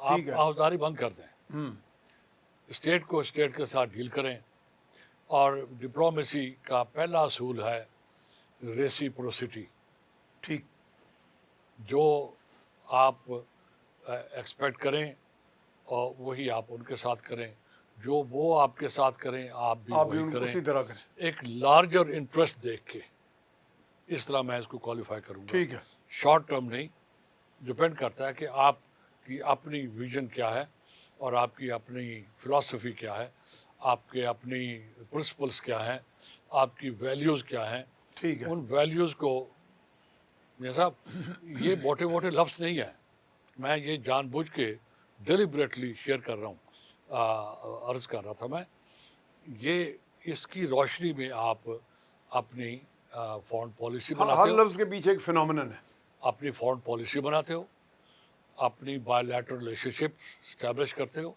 آپ ٹھیک ہے۔ پاسداری بند کر دیں، اسٹیٹ کو اسٹیٹ کے ساتھ ڈیل کریں، اور ڈپلومیسی کا پہلا اصول ہے ریسیپروسٹی، ٹھیک، جو آپ ایکسپیکٹ کریں اور وہی آپ ان کے ساتھ کریں، جو وہ آپ کے ساتھ کریں آپ بھی آپ بھی وہی ان کو کریں، اسی طرح کریں۔ ایک لارجر انٹرسٹ دیکھ کے، اس طرح میں اس کو کوالیفائی کروں گا۔ ٹھیک ہے، شارٹ ٹرم نہیں، ڈپینڈ کرتا ہے کہ آپ کی اپنی ویژن کیا ہے، اور آپ کی اپنی فلاسفی کیا ہے، آپ کے اپنی پرنسپلس کیا ہیں، آپ کی ویلیوز کیا ہیں۔ ٹھیک ہے، ان ویلیوز کو میاں صاحب، یہ موٹے موٹے لفظ نہیں ہیں، میں یہ جان بوجھ کے ڈیلیبریٹلی شیئر کر رہا ہوں، عرض کر رہا تھا میں، یہ اس کی روشنی میں آپ اپنی فارن پالیسی ہر بناتے ہو، لفظ کے پیچھے ایک فینومینن ہے۔ اپنی فارن پالیسی بناتے ہو، اپنی by lateral relation ship establish کرتے ہو،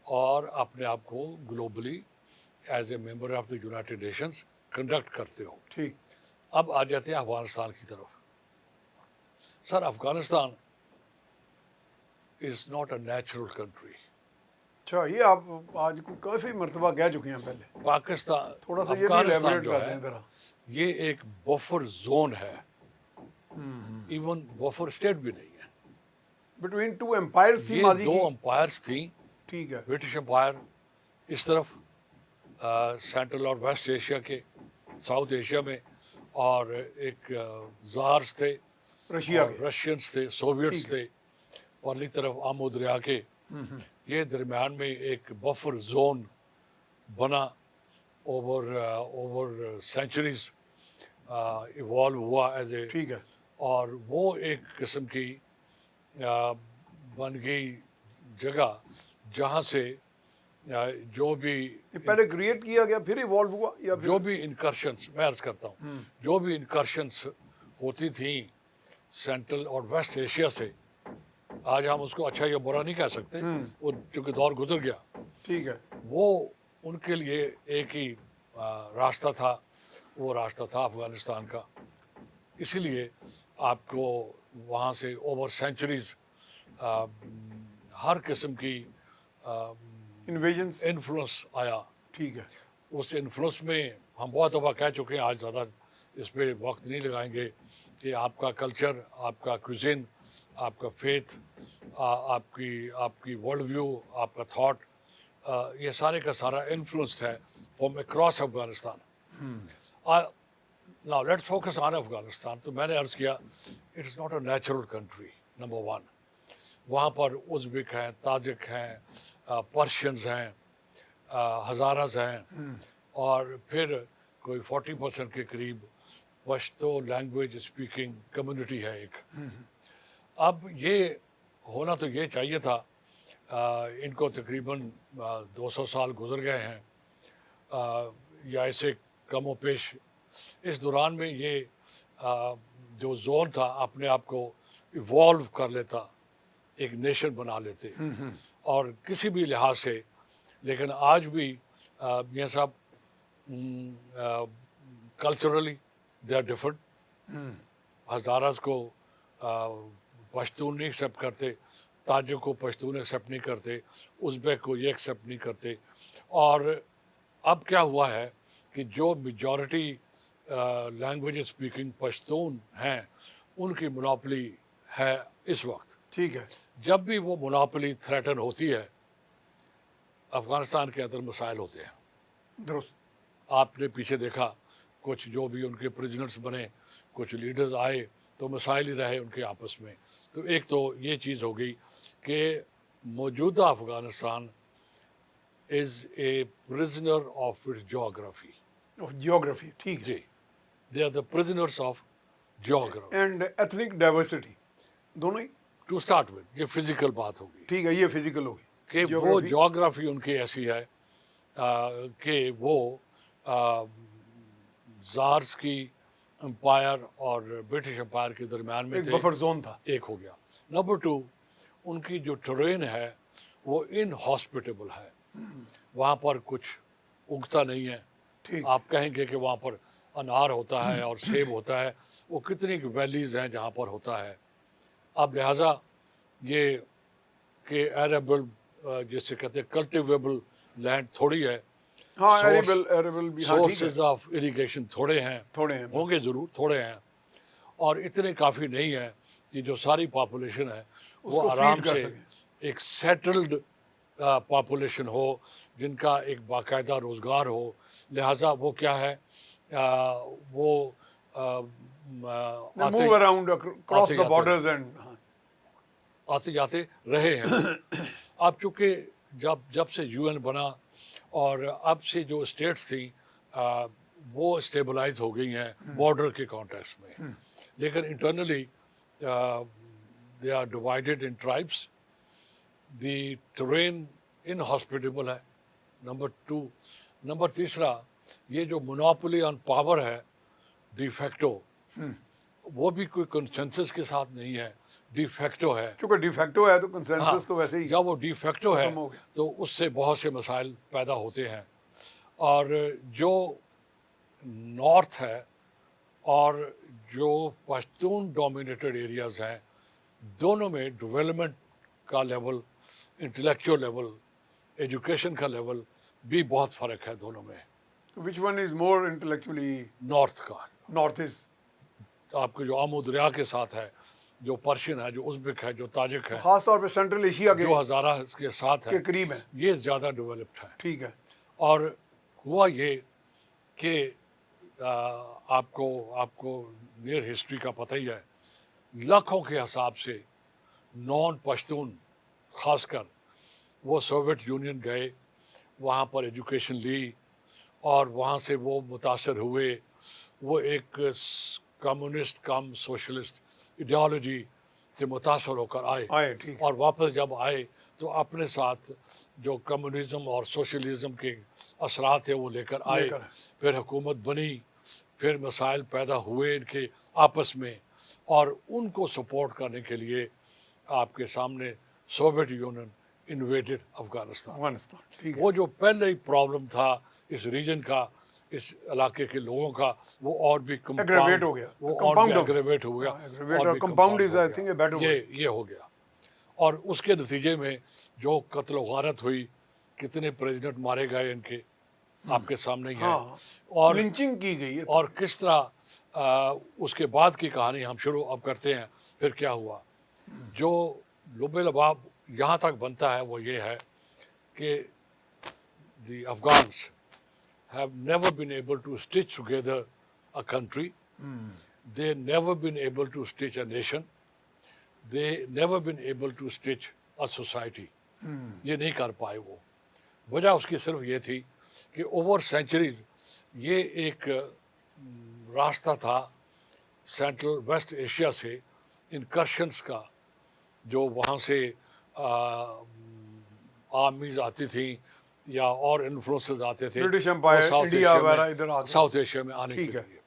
اور اپنے آپ کو globally as a member of the United nations conduct کرتے ہو۔ ٹھیک، اب آ جاتے ہیں افغانستان کی طرف۔ Sir, Afghanistan is not a natural country. اچھا، یہ آپ آج کو کافی مرتبہ کہہ چکے ہیں پہلے، پاکستان، تھوڑا سا یہ بھی افغانستان ایلیبریٹ جو کر ہے دیں ذرا۔ یہ ایک بفر زون ہے، ایون بفر اسٹیٹ بھی نہیں ہے۔ بٹوین ٹو امپائرز تھی یہ ماضی دو کی۔ امپائرس تھیں، ٹھیک ہے، برٹش امپائر اس طرف سینٹرل اور ویسٹ ایشیا کے، ساؤتھ ایشیا میں، اور ایک زارس تھے رشیا اور کے۔ رشینس تھے، سوویٹس ٹھیک ہے۔ تھے، پرلی طرف آمو دریا کے۔ یہ درمیان میں ایک بفر زون بنا، اوور سینچریز ایوالو ہوا ایز اے، ٹھیک ہے، اور وہ ایک قسم کی بن گئی جگہ جہاں سے جو بھی یہ پہلے کریٹ کیا گیا پھر ایوالو ہوا، یا پھر جو بھی انکرشنس، میں عرض کرتا ہوں، جو بھی انکرشنس ہوتی تھیں سینٹرل اور ویسٹ ایشیا سے، آج ہم اس کو اچھا یا برا نہیں کہہ سکتے، وہ چونکہ دور گزر گیا، ٹھیک ہے، وہ ان کے لیے ایک ہی راستہ تھا، وہ راستہ تھا افغانستان کا۔ اسی لیے آپ کو وہاں سے اوور سینچریز ہر قسم کی انویژنس، انفلوئنس آیا۔ ٹھیک ہے، اس انفلوئنس میں ہم بہت دفعہ کہہ چکے ہیں، آج زیادہ اس پہ وقت نہیں لگائیں گے، کہ آپ کا کلچر، آپ کا کوزین، آپ کا فیتھ، آپ کی ورلڈ ویو، آپ کا تھاٹ، یہ سارے کا سارا انفلوئنسڈ ہے from across Afghanistan. Now let's focus on Afghanistan. تو میں نے عرض کیا، it is not a natural country, number one. وہاں پر ازبک ہیں، تاجک ہیں، پرشینز ہیں، ہزارز ہیں، اور پھر کوئی 40% کے قریب پشتو لینگویج اسپیکنگ کمیونٹی ہے ایک۔ اب یہ ہونا تو یہ چاہیے تھا، ان کو تقریباً 200 سال گزر گئے ہیں، یا اسے کم و بیش۔ اس دوران میں یہ جو زون تھا اپنے آپ کو ایوالو کر لیتا، ایک نیشن بنا لیتے، اور کسی بھی لحاظ سے۔ لیکن آج بھی میاں صاحب، culturally they are different. Hazaras کو پشتون نہیں ایکسیپٹ کرتے، تاجک کو پشتون ایکسیپٹ نہیں کرتے، ازبیک کو یہ ایکسیپٹ نہیں کرتے۔ اور اب کیا ہوا ہے کہ جو میجورٹی لینگویج اسپیکنگ پشتون ہیں، ان کی مونوپلی ہے اس وقت۔ ٹھیک ہے، جب بھی وہ مونوپلی تھریٹن ہوتی ہے، افغانستان کے اندر مسائل ہوتے ہیں۔ درست، آپ نے پیچھے دیکھا، کچھ جو بھی ان کے پریزیڈنٹس بنے، کچھ لیڈرز آئے، تو مسائل ہی رہے ان کے آپس میں۔ تو ایک تو یہ چیز ہو گئی کہ موجودہ Afghanistan is a prisoner of its geography. Geography, ٹھیک ہے، جی، they are the prisoners of geography and ethnic diversity, دونوں ہی۔ To start with. یہ فزیکل بات ہوگی ٹھیک ہے، یہ فزیکل ہوگی کہ وہ جیوگرافی ان کی ایسی ہے کہ وہ زارس کی امپائر اور برٹش امپائر کے درمیان میں ایک تھے، بفر زون تھا۔ ایک ہو گیا۔ نمبر ٹو، ان کی جو ٹرین ہے وہ ان ہاسپٹیبل ہے، وہاں پر کچھ اگتا نہیں ہے۔ ٹھیک، آپ کہیں گے کہ وہاں پر انار ہوتا ہے اور سیب ہوتا ہے، وہ کتنی ویلیز ہیں جہاں پر ہوتا ہے۔ اب لہٰذا یہ کہ ایریبل جیسے کہتے ہیں کلٹیویبل لینڈ تھوڑی ہے, ہاں ایریبل بھی ہاں ٹھیک ہے, سورسز آف اریگیشن تھوڑے ہیں, تھوڑے ہیں ہوں گے ضرور, تھوڑے ہیں, اور اتنے کافی نہیں ہیں کہ جو ساری پاپولیشن ہے وہ کو آرام feed کر سے سکیں. ایک سیٹلڈ پاپولیشن ہو جن کا ایک باقاعدہ روزگار ہو. لہٰذا وہ کیا ہے وہ آتے موو اراؤنڈ کراس آتے دا جاتے بارڈرز اینڈ آتے جاتے رہے ہیں. اب چونکہ جب سے یو این بنا اور اب سے جو اسٹیٹس تھیں وہ اسٹیبلائز ہو گئی ہیں بارڈر کے کانٹیکس میں, لیکن internally they are divided in tribes. The terrain inhospitable ہے, نمبر 2. نمبر تیسرا, یہ جو مونوپولی آن پاور ہے ڈی فیکٹو, وہ بھی کوئی کنسنسس کے ساتھ نہیں ہے, ڈی فیکٹو ہے. چونکہ ڈی فیکٹو ہے تو ہاں, کنسنسس تو ویسے ہی جب وہ ڈی فیکٹو ہے ختم ہو گیا. تو اس سے بہت سے مسائل پیدا ہوتے ہیں. اور جو نارتھ ہے اور جو پشتون ڈومینیٹڈ ایریاز ہیں, دونوں میں ڈیولپمنٹ کا لیول, انٹلیکچوئل لیول, ایجوکیشن کا لیول بھی بہت فرق ہے دونوں میں. Which one is more intellectually? North کا, نارتھ از آپ کے جو آمو دریا کے ساتھ ہے, جو پرشین ہے, جو ازبک ہے, جو تاجک ہے, خاص طور پہ سینٹرل ایشیا کے جو ہزارہ کے ساتھ ہے, کے قریب ہے. یہ زیادہ ڈیولپڈ ہے. ٹھیک ہے. اور ہوا یہ کہ آپ کو نیئر ہسٹری کا پتہ ہی ہے, لاکھوں کے حساب سے نان پشتون خاص کر وہ سوویت یونین گئے, وہاں پر ایجوکیشن لی اور وہاں سے وہ متاثر ہوئے. وہ ایک کمیونسٹ کم سوشلسٹ ایڈیالوجی سے متاثر ہو کر آئے, ٹھیک ہے. اور واپس جب آئے تو اپنے ساتھ جو کمیونزم اور سوشلزم کے اثرات ہیں وہ لے کر آئے. پھر حکومت بنی, پھر مسائل پیدا ہوئے ان کے آپس میں, اور ان کو سپورٹ کرنے کے لیے آپ کے سامنے سوویت یونین انویڈڈ افغانستان. ٹھیک ہے. وہ جو پہلے ہی پرابلم تھا اس ریجن کا, اس علاقے کے لوگوں کا, وہ اور بھی ایگریویٹ ہو گیا, وہ اور بھی ایگریویٹ ہو گیا, اور compound is I think a better word. یہ ہو گیا. اور اس کے نتیجے میں جو قتل و غارت ہوئی, کتنے پریزیڈنٹ مارے گئے ان کے آپ کے سامنے ہی ہے, اور لنچنگ کی گئی ہے. اور کس طرح اس کے بعد کی کہانی ہم شروع اب کرتے ہیں. پھر کیا ہوا, جو لب لباب یہاں تک بنتا ہے وہ یہ ہے کہ دی Afghans have never been able to stitch together a country. They never been able to stitch a nation. They never been able to stitch a society. یہ نہیں کر پائے وہ. وجہ اس کی صرف یہ تھی کہ اوور سینچریز یہ ایک راستہ تھا سینٹرل ویسٹ ایشیا سے انکرشنس کا, جو وہاں سے آرمیز آتی تھیں یا اور انفلوئنسز آتے تھے برٹش امپائر, انڈیا وغیرہ ادھر آ گئے ساؤتھ ایشیا میں آنے کے لیے,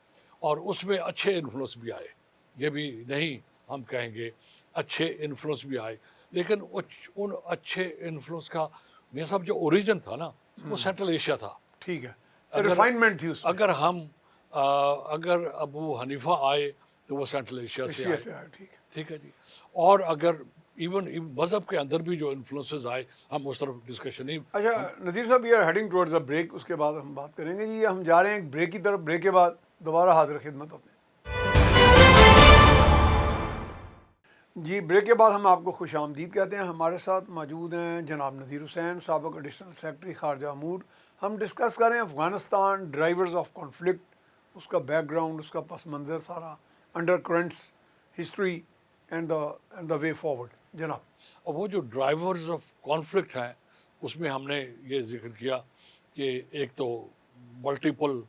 اور اس میں اچھے انفلوئنس بھی آئے. یہ بھی نہیں ہم کہیں گے, اچھے انفلوئنس بھی آئے, لیکن ان اچھے انفلوئنس کا یہ سب جو اوریجن تھا نا وہ سینٹرل ایشیا تھا. ٹھیک ہے, ریفائنمنٹ تھی اس میں. اگر ابو حنیفہ آئے تو وہ سینٹرل ایشیا سے آئے. ٹھیک ہے جی. اور اگر ایون مذہب کے اندر بھی جو انفلوئنسز آئے, ہم اس طرف ڈسکشن نہیں. اچھا نذیر صاحب, یہ ہیڈنگ ٹورڈز اے بریک, اس کے بعد ہم بات کریں گے. جی ہم جا رہے ہیں ایک بریک کی طرف, بریک کے بعد دوبارہ حاضر خدمت ہوتے ہیں. جی بریک کے بعد ہم آپ کو خوش آمدید کہتے ہیں. ہمارے ساتھ موجود ہیں جناب نذیر حسین, سابق ایڈیشنل سیکرٹری خارجہ امور. ہم ڈسکس کریں افغانستان, ڈرائیورز آف کانفلکٹ, اس کا بیک گراؤنڈ, اس کا پس منظر سارا, under currents, history and the way forward. جناب اور وہ جو ڈرائیورز آف کانفلکٹ ہیں اس میں ہم نے یہ ذکر کیا کہ ایک تو ملٹیپل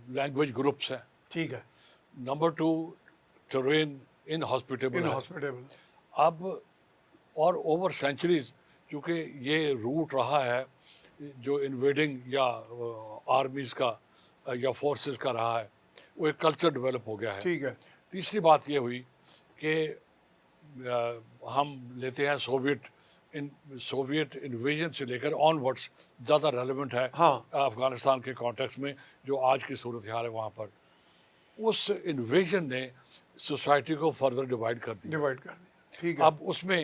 لینگویج گروپس ہیں. ٹھیک ہے. Number 2 terrain inhospitable. اب اور اوور سینچریز چونکہ یہ روٹ رہا ہے جو انویڈنگ یا آرمیز کا یا فورسز کا رہا ہے, وہ ایک کلچر ڈیولپ ہو گیا ہے. ٹھیک ہے. تیسری بات یہ ہوئی کہ ہم لیتے ہیں سوویٹ انویژن سے لے کر آن ورڈس زیادہ ریلیونٹ ہے افغانستان کے کانٹیکس میں جو آج کی صورتحال ہے وہاں پر. اس انویژن نے سوسائٹی کو فردر ڈیوائڈ کر دیا. ٹھیک ہے. اب اس میں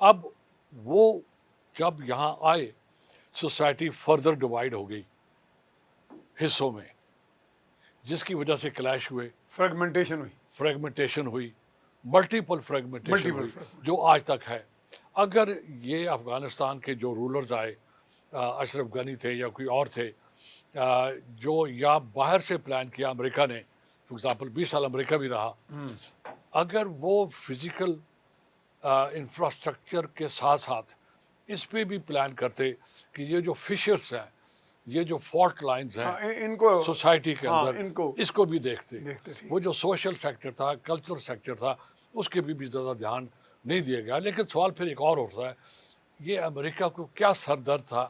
اب وہ جب یہاں آئے سوسائٹی فردر ڈیوائڈ ہو گئی حصوں میں، جس کی وجہ سے کلیش ہوئے، فریگمنٹیشن ہوئی. فریگمنٹیشن ہوئی، ملٹیپل فریگمنٹیشن ہوئی جو آج تک ہے. اگر یہ افغانستان کے جو رولرز آئے، اشرف غنی تھے یا کوئی اور تھے، جو یا باہر سے پلان کیا امریکہ نے، فار ایگزامپل 20 سال امریکہ بھی رہا، اگر وہ فزیکل انفراسٹرکچر کے ساتھ ساتھ اس پہ بھی پلان کرتے کہ یہ جو فشرس ہیں، یہ جو فالٹ لائنز ہیں ان کو سوسائٹی کے اندر، اس کو بھی دیکھتے. وہ جو سوشل سیکٹر تھا، کلچرل سیکٹر تھا، اس کے بھی زیادہ دھیان نہیں دیا گیا. لیکن سوال پھر ایک اور اٹھتا ہے، یہ امریکہ کو کیا سر درد تھا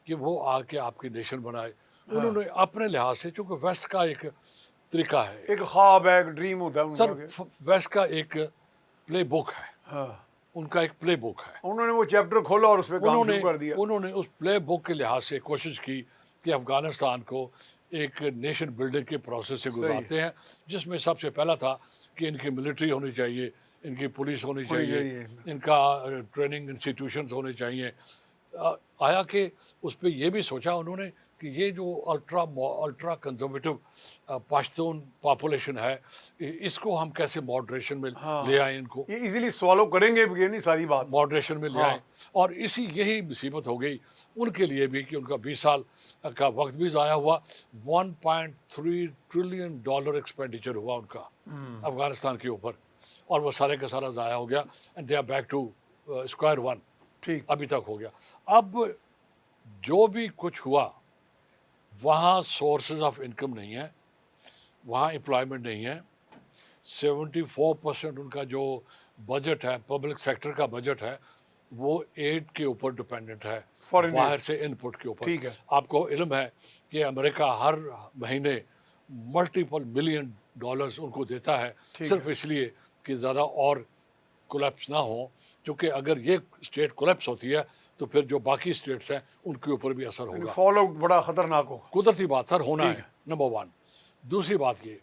کہ وہ آ کے آپ کی نیشن بنائے؟ انہوں نے اپنے لحاظ سے، چونکہ ویسٹ کا ایک طریقہ ہے، ایک خواب ہے، ایک ڈریم ہوتا ہے ان سر کا. ویسٹ کا ایک پلے بک ہے، ہاں، ان کا ایک پلے بک ہے. انہوں نے وہ چیپٹر کھولا اور اس پہ کام شروع کر دیا. انہوں نے اس پلے بک کے لحاظ سے کوشش کی کہ افغانستان کو ایک نیشن بلڈنگ کے پروسیس سے گزارتے ہیں، جس میں سب سے پہلا تھا کہ ان کی ملٹری ہونی چاہیے، ان کی پولیس ہونی چاہیے، ان کا ٹریننگ انسٹیٹیوشنز ہونے چاہیے. آیا کہ اس پہ یہ بھی سوچا انہوں نے کہ یہ جو الٹرا کنزرویٹو پشتون پاپولیشن ہے، اس کو ہم کیسے ماڈریشن میں لے آئیں، ان کو یہ ایزیلی سوالو کریں گے، یہ نہیں ساری بات ماڈریشن میں لے آئیں. اور یہی مصیبت ہو گئی ان کے لیے بھی کہ ان کا 20 سال کا وقت بھی ضائع ہوا. $1.3 ٹریلین ایکسپینڈیچر ہوا ان کا افغانستان کے اوپر، اور وہ سارے کا سارا ضائع ہو گیا. And they are back to square one. ٹھیک ابھی تک ہو گیا. اب جو بھی کچھ ہوا، وہاں سورسز آف انکم نہیں ہے، وہاں امپلائمنٹ نہیں ہے. 74% ان کا جو بجٹ ہے، پبلک سیکٹر کا بجٹ ہے، وہ ایڈ کے اوپر ڈپینڈنٹ ہے، باہر سے ان پٹ کے اوپر. آپ کو علم ہے کہ امریکہ ہر مہینے ملٹیپل $1 بلین ان کو دیتا ہے، صرف اس لیے کہ زیادہ اور کولیپس نہ ہو، کیونکہ اگر یہ اسٹیٹ کولیپس ہوتی ہے تو پھر جو باقی اسٹیٹس ہیں ان کے اوپر بھی اثر ہوگا. فال آؤٹ بڑا خطرناک ہوگا. قدرتی بات سر، ہونا ہے نمبر 1. دوسری بات یہ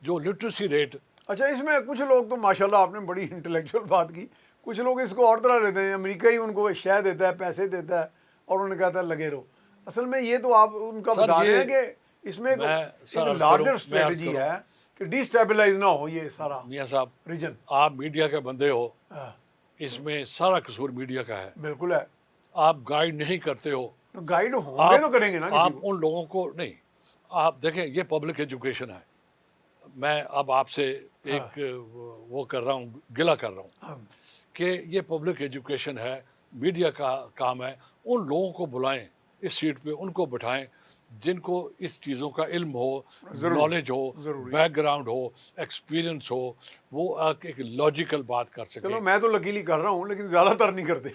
جو لٹریسی ریٹ. اچھا، اس میں کچھ لوگ تو ماشاءاللہ آپ نے بڑی انٹلیکچوئل بات کی، کچھ لوگ اس کو اور طرح لیتے ہیں، امریکہ ہی ان کو شے دیتا ہے، پیسے دیتا ہے، اور انہوں نے کہتا ہے لگے رہو. اصل میں یہ تو آپ ان کا بتا رہے ہیں کہ اس میں ایک لارجر اسٹریٹجی ہے کہ ڈی اسٹیبلائز نہ ہو یہ سارا میاں صاحب ریجن. آپ میڈیا کے بندے ہو، اس میں سارا قصور میڈیا کا ہے. بالکل ہے. آپ گائیڈ نہیں کرتے ہو. گائیڈ ہوں گے تو کریں گے نا. آپ ان لوگوں کو نہیں. آپ دیکھیں یہ پبلک ایجوکیشن ہے. میں اب آپ سے ایک وہ کر رہا ہوں، گلہ کر رہا ہوں کہ یہ پبلک ایجوکیشن ہے، میڈیا کا کام ہے. ان لوگوں کو بلائیں اس سیٹ پہ، ان کو بٹھائیں جن کو اس چیزوں کا علم ہو، نالج ہو، بیک گراؤنڈ ہو، ایکسپیرئنس ہو، وہ ایک لاجیکل بات کر سکے. چلو میں تو لکیلی کر رہا ہوں، لیکن زیادہ تر نہیں کرتے.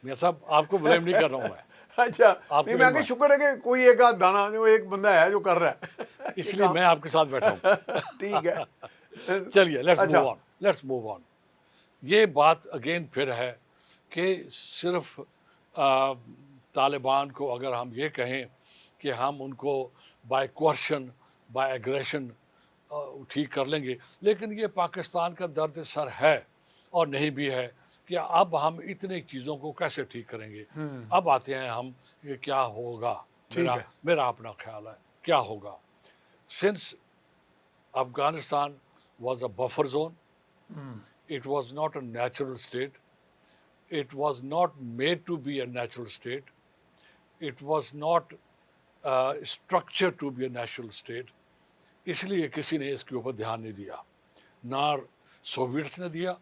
میں صاحب آپ کو بلیم نہیں کر رہا ہوں میں. اچھا نہیں، میں کہ شکر ہے کہ کوئی ایک آدھ دانا جو ایک بندہ ہے جو کر رہا ہے، اس لیے میں آپ کے ساتھ بیٹھا ہوں. ٹھیک ہے. چلیے لیٹس موو آن. یہ بات اگین پھر ہے کہ صرف طالبان کو اگر ہم یہ کہیں کہ ہم ان کو بائی کوشن، بائی ایگریشن ٹھیک کر لیں گے، لیکن یہ پاکستان کا درد سر ہے اور نہیں بھی ہے کہ اب ہم اتنے چیزوں کو کیسے ٹھیک کریں گے. اب آتے ہیں ہم کہ کیا ہوگا. میرا اپنا خیال ہے کیا ہوگا. Since Afghanistan was a buffer zone, it was not a natural state, it was not made to be a natural state, it was not structured to be a natural state. اس لیے کسی نے اس کے اوپر دھیان نہیں دیا. نہ سوویٹس نے دیا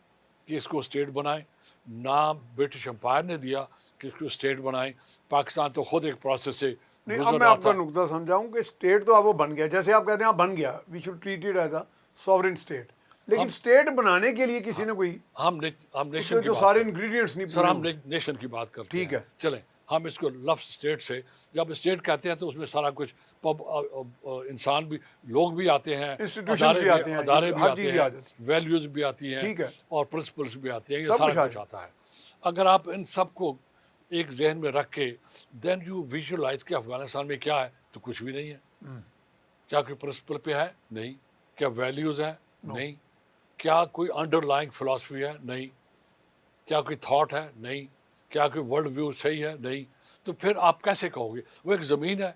کہ اس کو اسٹیٹ بنائیں، نہ برٹش امپائر نے دیا کہ اس کو اسٹیٹ بنائیں. پاکستان تو خود ایک پروسیس سے نہیں. اب میں آپ کا نقطہ سمجھاؤں کہ اسٹیٹ تو اب وہ بن گیا، جیسے آپ کہتے ہیں بن گیا، we should treat it as a sovereign state. لیکن اسٹیٹ بنانے کے لیے کسی نے کوئی ہم نیشن کی سارے انگریڈینٹس نہیں. سر ہم نیشن کی بات کرتے ہیں. ٹھیک ہے، چلیں ہم اس کو لفظ اسٹیٹ سے، جب اسٹیٹ کہتے ہیں تو اس میں سارا کچھ انسان بھی، لوگ بھی آتے ہیں، ادارے بھی آتے ہیں، ویلیوز بھی آتی ہیں اور پرنسپلس بھی آتی ہیں، یہ سارا کچھ آتا ہے. اگر آپ ان سب کو ایک ذہن میں رکھ کے دین یو ویژولائز کہ افغانستان میں کیا ہے، تو کچھ بھی نہیں ہے. کیا کوئی پرنسپل پہ ہے؟ نہیں. کیا ویلیوز ہیں؟ نہیں. کیا کوئی انڈر لائنگ فلاسفی ہے؟ نہیں. کیا کوئی تھاٹ ہے؟ نہیں. کیا کوئی ورلڈ ویو صحیح ہے؟ نہیں. تو پھر آپ کیسے کہو گے؟ وہ ایک زمین ہے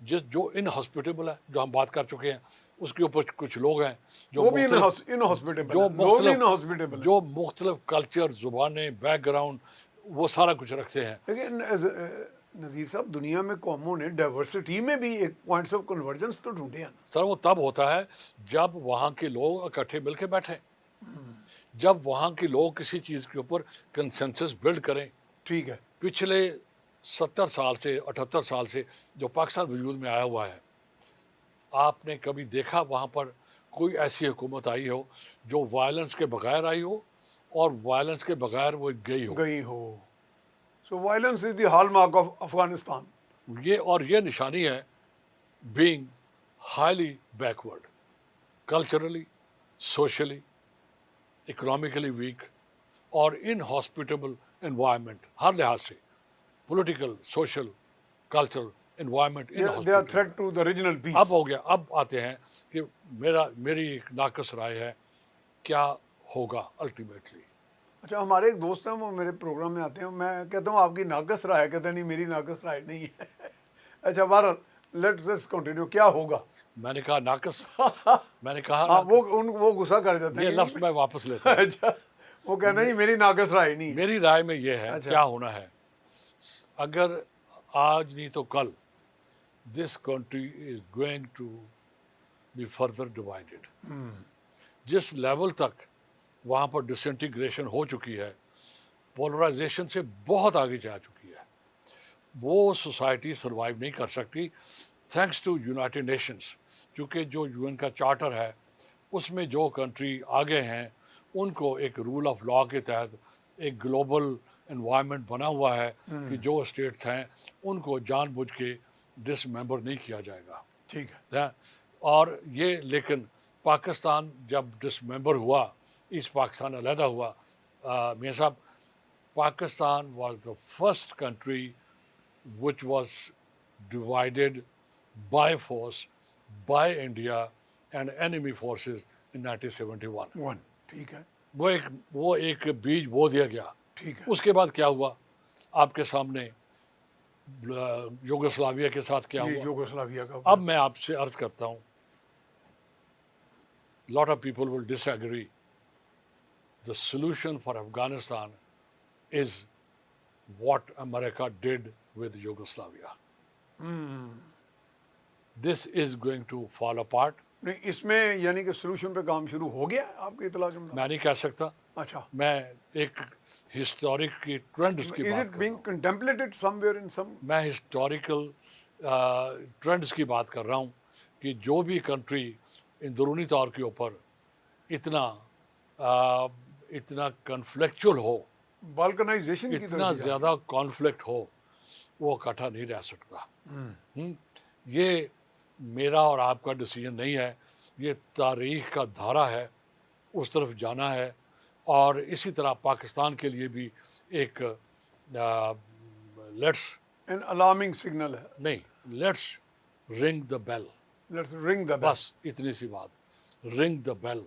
جو انہاسپٹیبل ہے، جو ہم بات کر چکے ہیں. اس کے اوپر کچھ لوگ ہیں جو وہ بھی مختلف انہاسپٹیبل جو ہیں، لوگ بھی مختلف انہاسپٹیبل ہیں. جو مختلف کلچر، زبانیں، بیک گراؤنڈ، وہ سارا کچھ رکھتے ہیں. لیکن نذیر صاحب، دنیا میں قوموں نے ڈائیورسٹی میں بھی ایک پوائنٹس آف کنورجنس تو ڈھونڈے ہیں نا. سر وہ تب ہوتا ہے جب وہاں کے لوگ اکٹھے مل کے بیٹھیں، جب وہاں کے لوگ کسی چیز کے اوپر کنسنسس بلڈ کریں. ٹھیک ہے. پچھلے 70 سال سے 78 سال سے جو پاکستان وجود میں آیا ہوا ہے، آپ نے کبھی دیکھا وہاں پر کوئی ایسی حکومت آئی ہو جو وائلنس کے بغیر آئی ہو اور وائلنس کے بغیر وہ گئی ہو؟ So violence is the hallmark of Afghanistan. یہ نشانی ہے being highly backward, culturally, socially, economically weak اور ان ہاسپٹیبل انوائرمنٹ، ہر لحاظ سے، political, social, cultural environment they are threat to the regional peace. اب ہو گیا. اب آتے ہیں کہ میری ایک ناقص رائے ہے کیا ہوگا الٹیمیٹلی. اچھا، ہمارے ایک دوست ہیں، وہ میرے پروگرام میں آتے ہیں، میں کہتا ہوں آپ کی ناقص رائے، کہتے ہیں نہیں میری ناقص رائے نہیں ہے. اچھا بہرحال لیٹس کنٹینیو. کیا ہوگا؟ میں نے کہا ناقص. میں نے کہا ہاں، ناقص. وہ غصہ کر جاتے یہ ہیں. لفظ میں واپس لیتا ہوں. اچھا، وہ کہنا ہی میری ناقص رائے نہیں ہے. میری رائے میں یہ ہے اچھا. کیا ہونا ہے. اگر آج نہیں تو کل this country is going to be further divided. جس لیول تک وہاں پر ڈسنٹیگریشن ہو چکی ہے، پولرائزیشن سے بہت آگے جا چکی ہے، وہ سوسائٹی سروائیو نہیں کر سکتی تھینکس ٹو یونائٹیڈ نیشنز. کیونکہ جو UN کا چارٹر ہے اس میں جو کنٹری آگے ہیں ان کو ایک رول آف لا کے تحت ایک گلوبل انوائرمنٹ بنا ہوا ہے کہ جو اسٹیٹس ہیں ان کو جان بوجھ کے ڈس ممبر نہیں کیا جائے گا. ٹھیک ہے. اور یہ لیکن پاکستان جب ڈس ممبر ہوا، ایسٹ پاکستان علیحدہ ہوا، میاں صاحب، Pakistan was the first country which was divided by force by India and enemy forces in 1971. ٹھیک ہے. وہ ایک بیج بو دیا گیا. ٹھیک ہے. اس کے بعد کیا ہوا آپ کے سامنے، یوگوسلاویہ کے ساتھ کیا ہوا. یوگوسلاویہ کا. اب میں آپ سے عرض کرتا ہوں، lot of people will disagree. The solution for Afghanistan is what America did with Yugoslavia. This is going to fall apart. نہیں، اس میں یعنی کہ سولوشن پہ کام شروع ہو گیا آپ کی اطلاع کے مطابق؟ میں نہیں کہہ سکتا. اچھا. میں ایک ہسٹورک کی ٹرینڈز کی Is بات it کر رہا being ہوں. contemplated somewhere in some؟ میں ہسٹوریکل ٹرینڈز کی بات کر رہا ہوں کہ جو بھی کنٹری اندرونی طور کے اوپر اتنا کنفلیکچول ہو، بالکنائزیشن کی اتنا زیادہ کانفلکٹ ہو، وہ اکٹھا نہیں رہ سکتا. یہ میرا اور آپ کا ڈیسیجن نہیں ہے، یہ تاریخ کا دھارا ہے، اس طرف جانا ہے. اور اسی طرح پاکستان کے لیے بھی ایک لیٹس an alarming signal ہے. نہیں، لیٹس رنگ the bell. Let's ring the bell. بس اتنی سی بات. Ring the bell.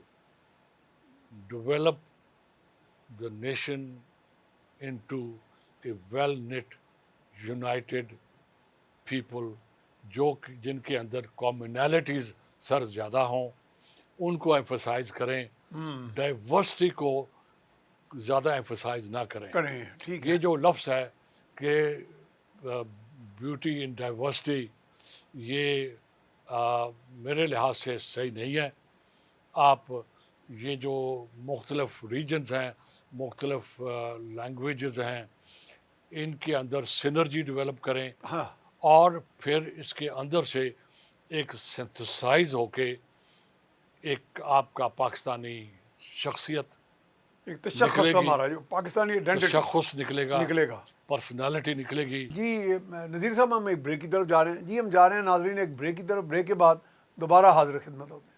Develop the nation into a well knit united people, جن کے اندر کامنالٹیز سر زیادہ ہوں، ان کو ایمفسائز کریں، ڈائیورسٹی کو زیادہ ایمفسائز نہ کریں. ٹھیک یہ ہے. جو لفظ ہے کہ بیوٹی ان ڈائیورسٹی، یہ میرے لحاظ سے صحیح نہیں ہے. آپ یہ جو مختلف ریجنز ہیں، مختلف لینگویجز ہیں، ان کے اندر سینرجی ڈیولپ کریں، ہاں. اور پھر اس کے اندر سے ایک سنتھسائز ہو کے ایک آپ کا پاکستانی شخصیت ایک تشخص ہمارا جو پاکستانی آئیڈینٹی تشخص نکلے گا، گا. پرسنالٹی نکلے گی. جی نذیر صاحب، ہم ایک بریک کی طرف جا رہے ہیں. جی ہم جا رہے ہیں ناظرین ایک بریک کی طرف. بریک کے بعد دوبارہ حاضر خدمت ہوتے ہیں.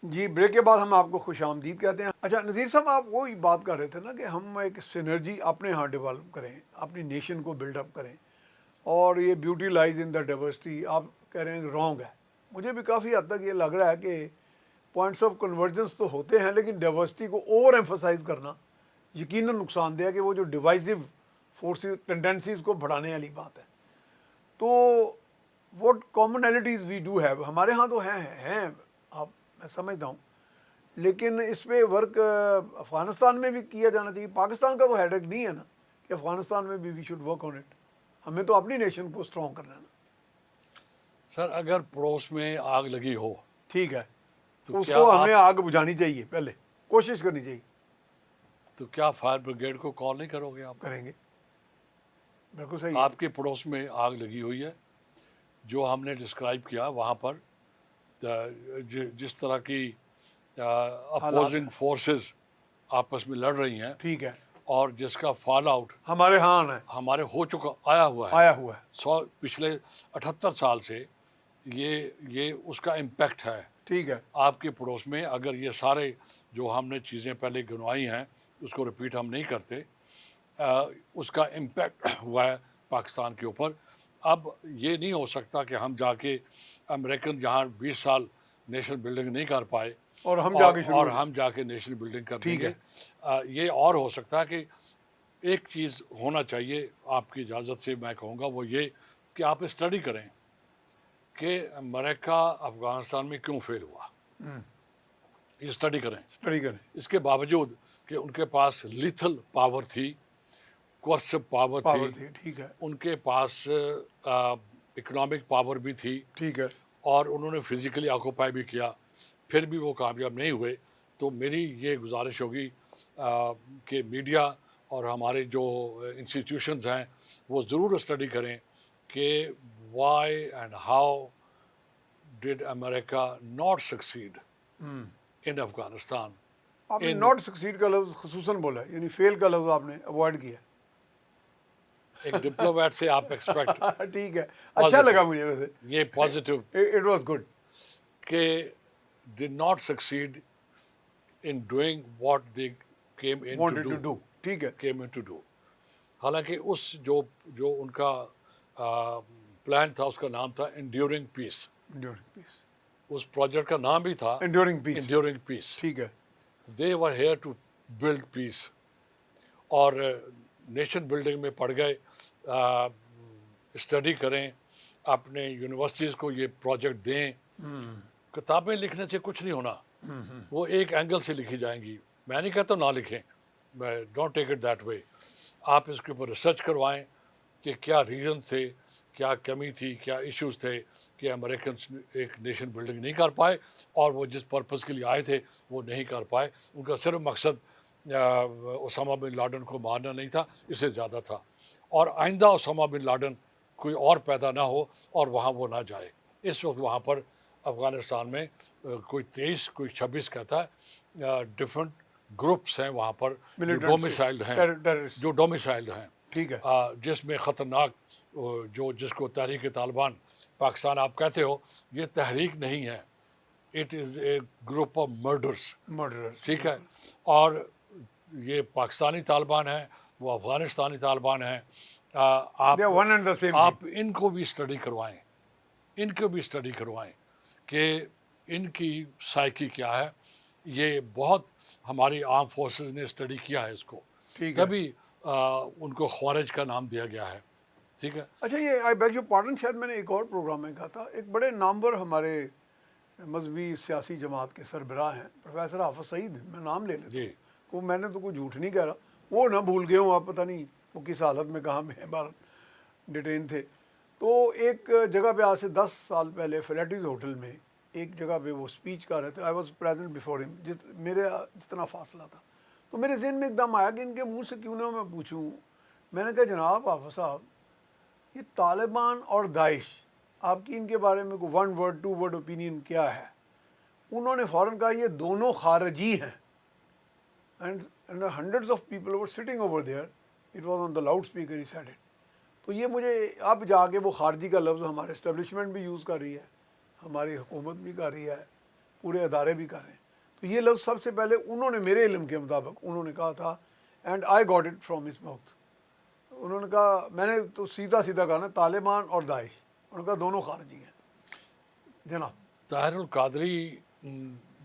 جی بریک کے بعد ہم آپ کو خوش آمدید کہتے ہیں. اچھا نذیر صاحب، آپ وہی بات کر رہے تھے نا کہ ہم ایک سینرجی اپنے ہاں ڈیولپ کریں، اپنی نیشن کو بلڈ اپ کریں، اور یہ بیوٹی لائز ان دا ڈائیورسٹی آپ کہہ رہے ہیں رانگ ہے. مجھے بھی کافی حد تک یہ لگ رہا ہے کہ پوائنٹس آف کنورجنس تو ہوتے ہیں لیکن ڈائیورسٹی کو اوور ایمفسائز کرنا یقیناً نقصان دہ ہے کہ وہ جو ڈیوائزو فورسز ٹینڈنسیز کو بڑھانے والی بات ہے. تو what commonalities we do have ہمارے ہاں تو ہیں آپ میں سمجھتا ہوں, لیکن اس پہ ورک افغانستان میں بھی کیا جانا چاہیے. پاکستان کا تو ہیڈ ایک نہیں ہے نا کہ افغانستان میں بھی we should work on it. ہمیں تو اپنی نیشن کو اسٹرانگ کرنا ہے نا. سر اگر پڑوس میں آگ لگی ہو ٹھیک ہے, تو اس کیا کو آپ ہمیں آگ بجھانی چاہیے, پہلے کوشش کرنی چاہیے. تو کیا فائر بریگیڈ کو کال نہیں کرو گے آپ؟ کریں گے, بالکل صحیح ہے. آپ کے پڑوس میں آگ لگی ہوئی ہے, جو ہم نے ڈسکرائب کیا وہاں پر جس طرح کی اپوزنگ فورسز آپس میں لڑ رہی ہیں, ٹھیک ہے, اور جس کا فال آؤٹ ہمارے ہاں ہے, ہمارے ہو چکا آیا ہوا ہے آیا ہوا ہے. پچھلے 78 سال سے یہ اس کا امپیکٹ ہے. ٹھیک ہے, آپ کے پڑوس میں اگر یہ سارے جو ہم نے چیزیں پہلے گنوائی ہیں اس کو رپیٹ ہم نہیں کرتے, اس کا امپیکٹ ہوا ہے پاکستان کے اوپر. اب یہ نہیں ہو سکتا کہ ہم جا کے امریکن جہاں 20 سال نیشنل بلڈنگ نہیں کر پائے اور ہم جا کے اور ہم جا کے نیشنل بلڈنگ کر دیں ٹھیک گے. یہ اور ہو سکتا ہے کہ ایک چیز ہونا چاہیے, آپ کی اجازت سے میں کہوں گا, وہ یہ کہ آپ اسٹڈی کریں کہ امریکہ افغانستان میں کیوں فیل ہوا. یہ اسٹڈی کریں. اسٹڈی کریں. اس کے باوجود کہ ان کے پاس لیتھل پاور تھی, کوئرسو پاور تھی, ٹھیک ہے, ان کے پاس اکنامک پاور بھی تھی, ٹھیک ہے, اور انہوں نے فزیکلی آکوپائی بھی کیا, پھر بھی وہ کامیاب نہیں ہوئے. تو میری یہ گزارش ہوگی کہ میڈیا اور ہمارے جو انسٹیٹیوشنز ہیں وہ ضرور اسٹڈی کریں کہ why and how did America not succeed in Afghanistan. آپ نے ناٹ سکسیڈ کا لفظ خصوصاً بولا ہے, یعنی فیل کا لفظ آپ نے اوائڈ کیا. ایک ڈپلومیٹ سے آپ ایکسپیکٹ ٹھیک ہے, اچھا لگا مجھے ویسے, یہ پازیٹیو اٹ واز گڈ, کہ did not succeed in doing what they came in to wanted to do. Do. ٹھیک ہے, کیم ان ٹو ڈو. حالانکہ اس جو ان کا پلان تھا اس کا نام تھا انڈیورنگ پیس. انڈیورنگ پیس, اس پروجیکٹ کا نام بھی تھا انڈیورنگ پیس. انڈیورنگ پیس. ٹھیک ہے, دے ور ہیئر ٹو بلڈ پیس, اور نیشن بلڈنگ میں پڑ گئے. اسٹڈی کریں, اپنے یونیورسٹیز کو یہ پروجیکٹ دیں. کتابیں لکھنے سے کچھ نہیں ہونا, وہ ایک اینگل سے لکھی جائیں گی. میں نہیں کہتا نہ لکھیں, don't take it that way. آپ اس کے اوپر ریسرچ کروائیں کہ کیا ریزن تھے, کیا کمی تھی, کیا ایشوز تھے کہ امریکنس ایک نیشن بلڈنگ نہیں کر پائے, اور وہ جس پرپز کے لیے آئے تھے وہ نہیں کر پائے. ان کا صرف مقصد اسامہ بن لادن کو مارنا نہیں تھا, اس سے زیادہ تھا. اور آئندہ اسامہ بن لادن کوئی اور پیدا نہ ہو اور وہاں وہ نہ جائے. اس وقت وہاں پر افغانستان میں کوئی 23 کوئی 26 کہتا ہے ڈفرینٹ گروپس ہیں وہاں پر جو ڈومیسائلڈ ہیں, جو ڈومیسائلڈ ہیں. ٹھیک ہے, جس میں خطرناک جس کو تحریک طالبان پاکستان آپ کہتے ہو, یہ تحریک نہیں ہے, it is a group of murderous. ٹھیک ہے, اور یہ پاکستانی طالبان ہیں, وہ افغانستانی طالبان ہیں. آپ ان کو بھی اسٹڈی کروائیں, ان کو بھی اسٹڈی کروائیں کہ ان کی سائیکی کیا ہے. یہ بہت ہماری آرم فورسز نے اسٹڈی کیا ہے اس کو, تبھی ان کو خوارج کا نام دیا گیا ہے. ٹھیک ہے. اچھا, یہ آئی بیگ یو پارڈن, شاید میں نے ایک اور پروگرام میں کہا تھا, ایک بڑے نامور ہمارے مذہبی سیاسی جماعت کے سربراہ ہیں پروفیسر حافظ سعید, میں نام لے لیتا ہوں, کو میں نے تو کوئی جھوٹ نہیں کہہ رہا, وہ نہ بھول گئے ہوں آپ, پتہ نہیں وہ کس حالت میں کہاں میں بار ڈیٹین تھے. تو ایک جگہ پہ آج سے 10 سال پہلے فلیٹیز ہوٹل میں ایک جگہ پہ وہ اسپیچ کر رہے تھے. آئی واز پریزنٹ بفور ہم, میرے جتنا فاصلہ تھا. تو میرے ذہن میں ایک دم آیا کہ ان کے منہ سے کیوں نہ میں پوچھوں. میں نے کہا جناب حافظ صاحب, یہ طالبان اور داعش, آپ کی ان کے بارے میں کوئی 1 ورڈ 2 ورڈ اوپینین کیا ہے؟ انہوں نے فوراً کہا یہ دونوں خارجی ہیں. And hundreds of people were sitting over there, it was on the loud speaker, he said it. تو یہ مجھے اب جا کے وہ خارجی کا لفظ ہمارے اسٹیبلشمنٹ بھی یوز کر رہی ہے, ہماری حکومت بھی کر رہی ہے, پورے ادارے بھی کر رہے ہیں. تو یہ لفظ سب سے پہلے انہوں نے میرے علم کے مطابق انہوں نے کہا تھا, and I got it from his mouth. انہوں نے کہا, میں نے تو سیدھا کہا نا, طالبان اور داعش, انہوں نے کہا دونوں خارجی ہیں. جناب طاہر القادری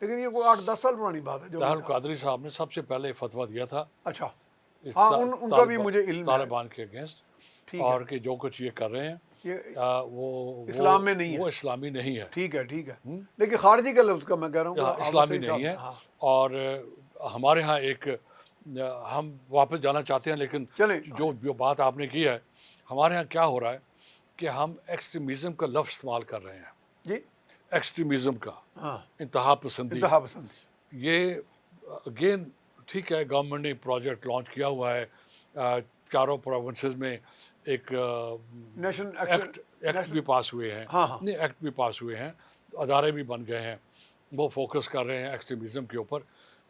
لیکن یہ کوئی 8-10 سال پرانی بات ہے جو طاہر القادری صاحب نے سب سے پہلے فتویٰ دیا تھا اچھا اس ہاں ان کا بھی مجھے علم ہے طالبان کے اگینسٹ، ٹھیک اور کہ جو کچھ یہ کر رہے ہیں یہ وہ اسلام میں نہیں ہے، وہ اسلامی نہیں ہے، ٹھیک ہے لیکن خارجی کا لفظ کا میں کہہ رہا ہوں کہ اسلامی نہیں ہے. ہاں اور ہمارے ہاں ایک ہم واپس جانا چاہتے ہیں، لیکن چلیں جو بات آپ نے کی ہے، ہمارے ہاں کیا ہو رہا ہے کہ ہم ایکسٹریمزم کا لفظ استعمال کر رہے ہیں، جی ایکسٹریمزم کا، ہاں انتہا پسندی. انتہا پسند یہ اگین ٹھیک ہے، گورنمنٹ نے پروجیکٹ لانچ کیا ہوا ہے، چاروں پروونسز میں ایک نیشنل ایکٹ بھی پاس ہوئے ہیں، ہاں ہاں نہیں ایکٹ بھی پاس ہوئے ہیں، ادارے بھی بن گئے ہیں، وہ فوکس کر رہے ہیں ایکسٹریمزم کے اوپر.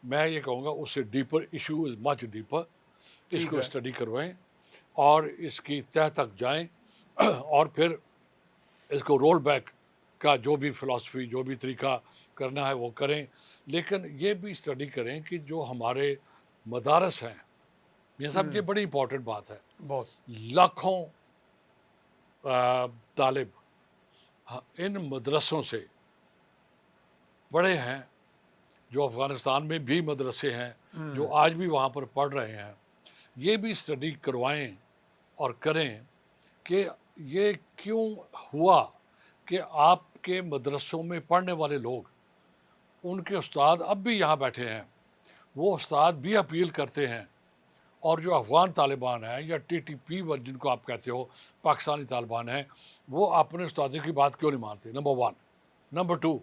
میں یہ کہوں گا اس سے deeper issue is much deeper, اس ٹھیک کو ہے اسٹڈی کروائیں اور اس کی تہ تک جائیں اور پھر اس کو رول بیک کا جو بھی فلاسفی، جو بھی طریقہ کرنا ہے وہ کریں. لیکن یہ بھی اسٹڈی کریں کہ جو ہمارے مدارس ہیں، یہ سب یہ بڑی امپورٹنٹ بات ہے. بہت لاکھوں طالب ان مدرسوں سے پڑھے ہیں، جو افغانستان میں بھی مدرسے ہیں جو آج بھی وہاں پر پڑھ رہے ہیں. یہ بھی اسٹڈی کروائیں اور کریں کہ یہ کیوں ہوا کہ آپ کے مدرسوں میں پڑھنے والے لوگ، ان کے استاد اب بھی یہاں بیٹھے ہیں، وہ استاد بھی اپیل کرتے ہیں، اور جو افغان طالبان ہیں یا ٹی ٹی پی جن کو آپ کہتے ہو، پاکستانی طالبان ہیں، وہ اپنے استادوں کی بات کیوں نہیں مانتے؟ نمبر 1. نمبر 2،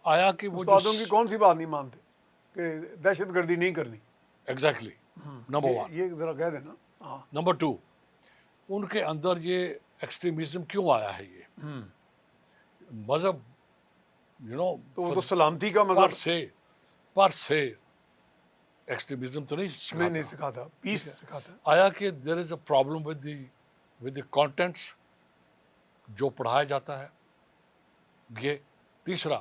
آیا کہ وہ جو استادوں کی کون سی بات نہیں مانتے کہ دہشت گردی نہیں کرنی؟ Exactly number 1. یہ ذرا کہہ دینا. ہاں نمبر 2، ان کے اندر یہ ایکسٹریمزم کیوں آیا ہے؟ یہ مذہب تو وہ تو سلامتی کا پر مذہب سے ایکسٹریمزم تو نہیں نہیں سکھاتا. سکھاتا، پیس سکھاتا ہے. آیا کہ there is a problem with the contents جو پڑھایا جاتا ہے. یہ تیسرا،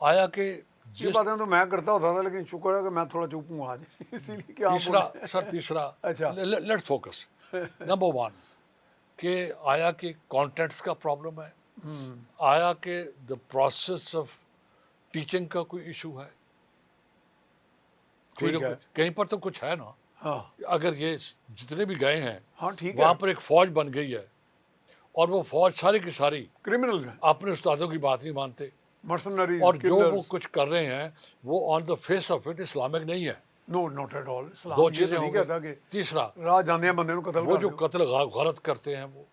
آیا کہ یہ باتیں تو میں کرتا ہوتا تھا، لیکن شکر ہے کہ میں تھوڑا چپ ہوں آج اسی لیے کہ تیسرا اچھا لیٹس فوکس. نمبر 1 کہ آیا کہ کانٹینٹس کا پرابلم ہے، آیا کہ دا پروسیس آف ٹیچنگ کا کوئی ایشو ہے، ٹھیک ہے کہیں پر تو کچھ ہے نا. ہاں اگر یہ جتنے بھی گئے ہیں ہاں ٹھیک ہے وہاں پر ایک فوج بن گئی ہے، اور وہ فوج ساری کی ساری کرمنل ہیں، اپنے استادوں کی بات نہیں مانتے، مرسنریز، اور جو وہ کچھ کر رہے ہیں وہ on the face of it Islamic نہیں ہے. نو ناٹ ایٹ آل. دو اسلام یہ چیزیں تو نہیں ہوں گی. کہتا کہ تیسرا، راہ جاندے بندے کو قتل وہ کر جو دو. قتل غلط کرتے ہیں، وہ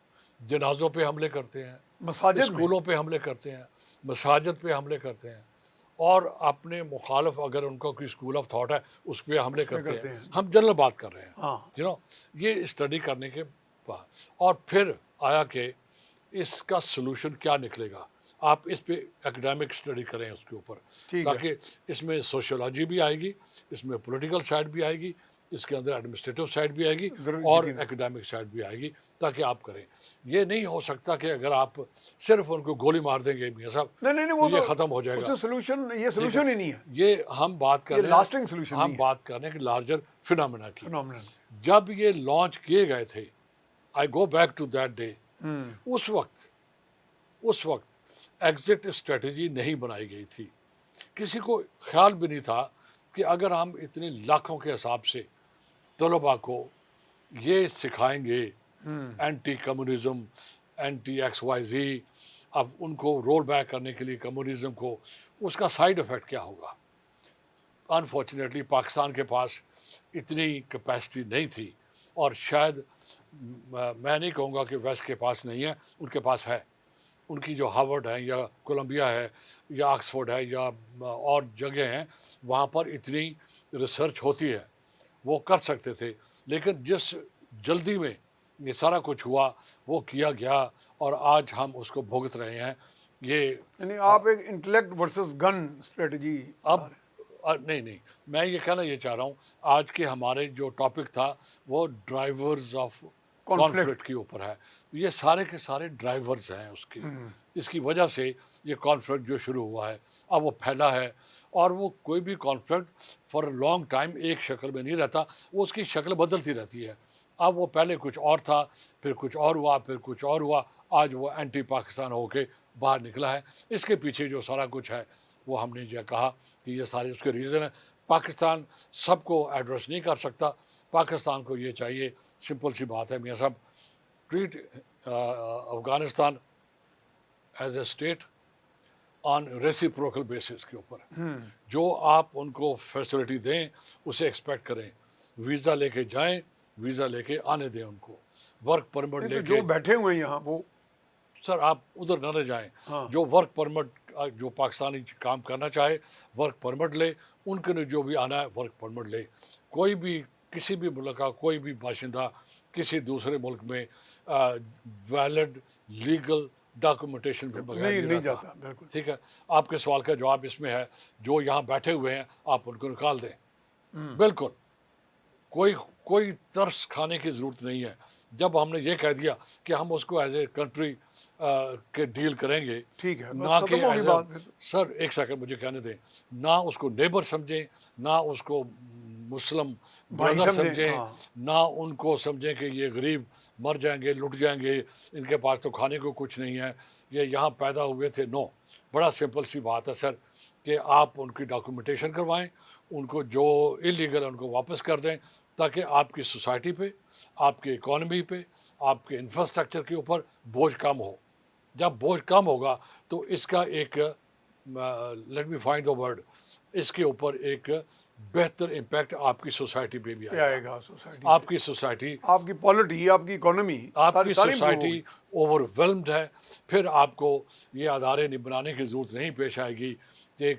جنازوں پہ حملے کرتے ہیں، مساجد میں اسکولوں پہ حملے کرتے ہیں، مساجد پہ حملے کرتے ہیں، اور اپنے مخالف اگر ان کا کوئی اسکول آف تھاٹ ہے اس پہ حملے کرتے ہیں. ہم جنرل بات کر رہے ہیں، ہاں یہ اسٹڈی کرنے کے بعد. اور پھر آیا کہ اس کا سلوشن کیا نکلے گا. آپ اس پہ اکیڈیمک اسٹڈی کریں اس کے اوپر، ٹھیک ہے تاکہ اس میں سوشیولوجی بھی آئے گی، اس میں پولیٹیکل سائڈ بھی آئے گی، اس کے اندر ایڈمنسٹریٹو سائڈ بھی آئے گی، اور اکیڈیمک سائڈ بھی آئے گی، تاکہ آپ کریں. یہ نہیں ہو سکتا کہ اگر آپ صرف ان کو گولی مار دیں گے میاں صاحب نہیں تو یہ ختم ہو جائے گا. سولوشن، یہ سولوشن ہی نہیں ہے، یہ ہم بات کر یہ رہے ہیں، لاسٹنگ سولوشن ہم نہیں بات کر رہے ہیں کہ لارجر فینامنا کی. ہے. جب یہ لانچ کیے گئے تھے، I go back to that day, اس وقت ایگزٹ اسٹریٹجی نہیں بنائی گئی تھی. کسی کو خیال بھی نہیں تھا کہ اگر ہم اتنے لاکھوں کے حساب سے طلباء کو یہ سکھائیں گے anti communism, anti X Y Z, اب ان کو رول بیک کرنے کے لیے کمیونزم کو، اس کا سائیڈ افیکٹ کیا ہوگا. انفارچونیٹلی پاکستان کے پاس اتنی کیپیسٹی نہیں تھی، اور شاید میں نہیں کہوں گا کہ ویسٹ کے پاس نہیں ہے، ان کے پاس ہے. ان کی جو ہارورڈ ہے یا کولمبیا ہے یا آکسفورڈ ہے یا اور جگہ ہیں، وہاں پر اتنی ریسرچ ہوتی ہے، وہ کر سکتے تھے. لیکن جس جلدی میں یہ سارا کچھ ہوا وہ کیا گیا، اور آج ہم اس کو بھگت رہے ہیں. یہ یعنی آپ ایک انٹلیکٹ ورسز گن اسٹریٹجی. اب نہیں، میں یہ کہنا یہ چاہ رہا ہوں، آج کے ہمارے جو ٹاپک تھا وہ ڈرائیورز آف کانفلکٹ کے اوپر ہے. یہ سارے کے سارے ڈرائیورز ہیں اس کے، اس کی وجہ سے یہ کانفلکٹ جو شروع ہوا ہے اب وہ پھیلا ہے. اور وہ کوئی بھی conflict for a long time ایک شکل میں نہیں رہتا، وہ اس کی شکل بدلتی رہتی ہے. اب وہ پہلے کچھ اور تھا، پھر کچھ اور ہوا، پھر کچھ اور ہوا، آج وہ اینٹی پاکستان ہو کے باہر نکلا ہے. اس کے پیچھے جو سارا کچھ ہے وہ ہم نے یہ کہا کہ یہ سارے اس کے ریزن ہیں. پاکستان سب کو ایڈریس نہیں کر سکتا. پاکستان کو یہ چاہیے, سمپل سی بات ہے میاں صاحب, treat Afghanistan as a state on reciprocal basis کے اوپر. جو آپ ان کو فیسلٹی دیں اسے ایکسپیکٹ کریں. ویزا لے کے جائیں, ویزا لے کے آنے دیں ان کو, ورک پرمٹ لے کے. جو بیٹھے ہوئے ہیں یہاں وہ سر آپ ادھر نہ جائیں. جو ورک پرمٹ, جو پاکستانی کام کرنا چاہے ورک پرمٹ لے, ان کے لیے جو بھی آنا ہے ورک پرمٹ لے. کوئی بھی کسی بھی ملک کا کوئی بھی باشندہ کسی دوسرے ملک میں ویلڈ لیگل ڈاکومنٹیشن کے بغیر نہیں جاتا. رہتا. بالکل ٹھیک ہے, آپ کے سوال کا جواب اس میں ہے, جو یہاں بیٹھے ہوئے ہیں آپ ان کو نکال دیں. بالکل کوئی ترس کھانے کی ضرورت نہیں ہے. جب ہم نے یہ کہہ دیا کہ ہم اس کو ایز اے کنٹری کے ڈیل کریں گے, ٹھیک ہے, نہ کہ ایز اے, بات. سر ایک سیکنڈ مجھے کہنے دیں, نہ اس کو نیبر سمجھیں, نہ اس کو مسلم برادر سمجھیں, نہ ان کو سمجھیں کہ یہ غریب مر جائیں گے, لٹ جائیں گے, ان کے پاس تو کھانے کو کچھ نہیں ہے, یہ یہاں پیدا ہوئے تھے. نو, بڑا سمپل سی بات ہے سر کہ آپ ان کی ڈاکومنٹیشن کروائیں, ان کو جو انلیگل ہے ان کو واپس کر دیں, تاکہ آپ کی سوسائٹی پہ, آپ کی اکانومی پہ, آپ کے انفراسٹرکچر کے اوپر بوجھ کم ہو. جب بوجھ کم ہوگا تو اس کا ایک let me find the word, اس کے اوپر ایک بہتر امپیکٹ آپ کی سوسائٹی پہ بھی آئے گا. آپ کی سوسائٹی, آپ کی پالیٹی, آپ کی اکانومی, آپ کی سوسائٹی اوور ویلمڈ ہے. پھر آپ کو یہ ادارے بنانے کی ضرورت نہیں پیش آئے گی کہ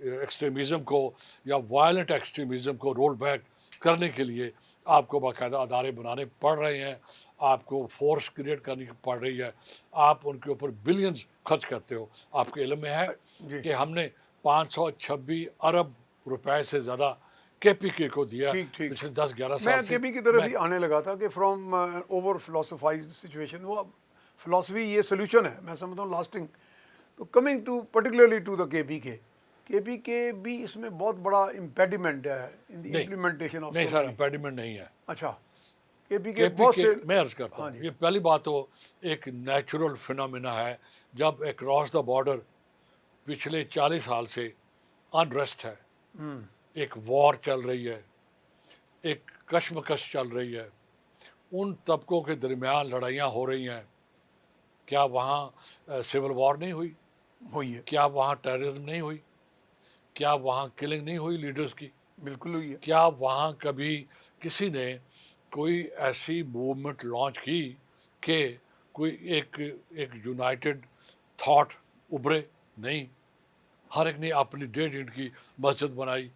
ایکسٹریمزم کو یا وائلنٹ ایکسٹریمزم کو رول بیک کرنے کے لیے آپ کو باقاعدہ ادارے بنانے پڑ رہے ہیں, آپ کو فورس کریٹ کرنی پڑ رہی ہے, آپ ان کے اوپر بلینز خرچ کرتے ہو. آپ کے علم میں ہے کہ ہم نے 526 ارب روپے سے زیادہ کے پی کے کو دیا پچھلے 10-11 سال سے. میں کے پی کی طرف ہی آنے لگا تھا کہ فرام اوور فلاسفائز سچویشن, وہ فلاسفی یہ سولوشن ہے میں سمجھتا ہوں لاسٹنگ. تو coming to particularly to the K P کے بھی اس میں بہت بڑا امپیڈیمنٹ ہے ان دی امپلیمنٹیشن آف. نہیں سر, امپیڈیمنٹ نہیں ہے. اچھا, کے پی کے بہت سے, میں عرض کرتا ہوں, یہ پہلی بات تو ایک نیچرل فنامنا ہے. جب اکراس دا بارڈر پچھلے 40 سال سے انریسٹ ہے, ایک وار چل رہی ہے, ایک کشمکش چل رہی ہے, ان طبقوں کے درمیان لڑائیاں ہو رہی ہیں. کیا وہاں سول وار نہیں ہوئی ہے؟ کیا وہاں ٹیررزم نہیں ہوئی؟ کیا وہاں کلنگ نہیں ہوئی لیڈرز کی؟ بالکل ہوئی ہے. کیا وہاں کبھی کسی نے کوئی ایسی موومنٹ لانچ کی کہ کوئی ایک یونائٹڈ تھاٹ ابھرے؟ نہیں. ہر ایک نے اپنی ڈیڑھ اینٹ کی مسجد بنائی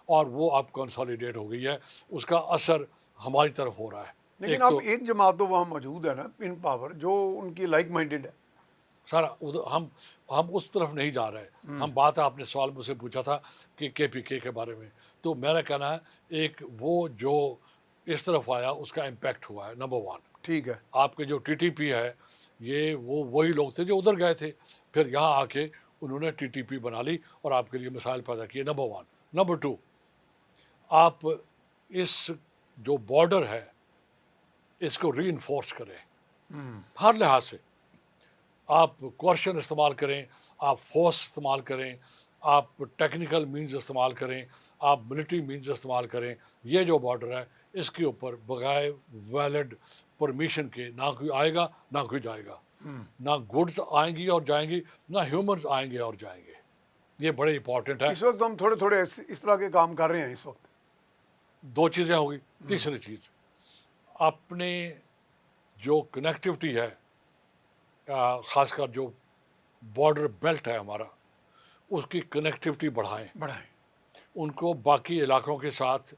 اور وہ اب کنسالیڈیٹ ہو گئی ہے. اس کا اثر ہماری طرف ہو رہا ہے. لیکن اب ایک جماعت تو وہاں موجود ہے نا ان پاور, جو ان کی لائک مائنڈیڈ ہے. سر ہم اس طرف نہیں جا رہے. ہم بات آپ نے سوال مجھ سے پوچھا تھا کہ کے پی کے بارے میں, تو میرا کہنا ہے ایک وہ جو اس طرف آیا اس کا امپیکٹ ہوا ہے. نمبر 1, ٹھیک ہے, آپ کے جو ٹی ٹی پی ہے یہ وہی لوگ تھے جو ادھر گئے تھے, پھر یہاں آ کے انہوں نے ٹی ٹی پی بنا لی اور آپ کے لیے مسائل پیدا کیے. نمبر 1. نمبر 2, آپ اس جو بارڈر ہے اس کو ری انفورس کریں ہر لحاظ سے. آپ کوشچن استعمال کریں, آپ فورس استعمال کریں, آپ ٹیکنیکل مینز استعمال کریں, آپ ملٹری مینز استعمال کریں. یہ جو بارڈر ہے اس کے اوپر بغیر ویلڈ پرمیشن کے نہ کوئی آئے گا نہ کوئی جائے گا. نہ گڈز آئیں گی اور جائیں گی, نہ ہیومنز آئیں گے اور جائیں گے. یہ بڑے امپورٹنٹ ہے. اس وقت ہم تھوڑے تھوڑے اس طرح کے کام کر رہے ہیں اس وقت. 2 چیزیں ہوگی. تیسری چیز, اپنے جو کنیکٹیوٹی ہے, خاص کر جو بارڈر بیلٹ ہے ہمارا, اس کی کنیکٹیوٹی بڑھائیں. ان کو باقی علاقوں کے ساتھ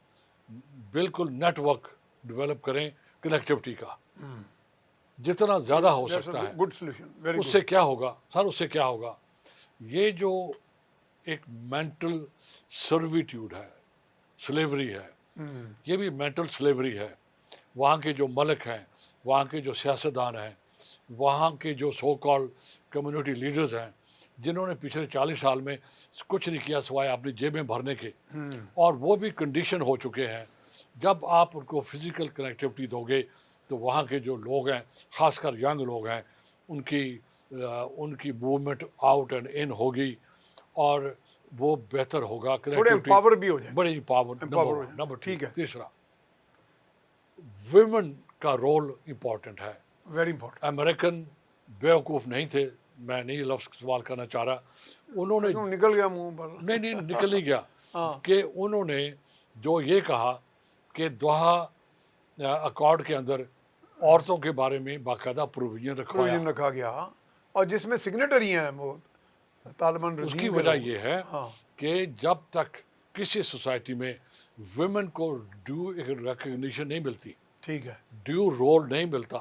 بالکل نیٹ ورک ڈیولپ کریں کنیکٹیوٹی کا. جتنا زیادہ ہو سکتا ہے. Good solution. اس سے کیا ہوگا سر, اس سے کیا ہوگا, یہ جو ایک مینٹل سرویٹیوڈ ہے, سلیوری ہے, یہ بھی مینٹل سلیوری ہے. وہاں کے جو ملک ہیں, وہاں کے جو سیاستدان ہیں, وہاں کے جو سو کال کمیونٹی لیڈرز ہیں, جنہوں نے پچھلے 40 سال میں کچھ نہیں کیا سوائے اپنی جیبیں بھرنے کے, اور وہ بھی کنڈیشن ہو چکے ہیں. جب آپ ان کو فزیکل کنیکٹیوٹی دو گے تو وہاں کے جو لوگ ہیں, خاص کر ینگ لوگ ہیں, ان کی موومنٹ آؤٹ اینڈ ان ہوگی, اور وہ بہتر ہوگا. تھوڑے کنیکٹیوٹی امپاور بھی ہو جائیں. بڑی پاور. Empower ہو جائیں. نمبر ٹھیک ہے. تیسرا, ویمن کا رول امپورٹنٹ ہے. Very important. امریکن بیوقوف نہیں تھے, میں نہیں لفظ استعمال کرنا چاہ رہا, انہوں نے نکل گیا منہ پر. نہیں نکل نہیں گیا ہاں. کہ انہوں نے جو یہ کہا کہ دوحہ اکارڈ کے اندر عورتوں کے بارے میں باقاعدہ پروویژن رکھوایا. پروویژن رکھا گیا, اور جس میں سگنیٹری ہیں وہ طالبان اس رجیم کی کے وجہ لوگ. یہ ہے ہاں. کہ جب تک کسی سوسائٹی میں ویمن کو ڈیو ریکگنیشن نہیں ملتی, ٹھیک ہے. ڈیو رول نہیں ملتا,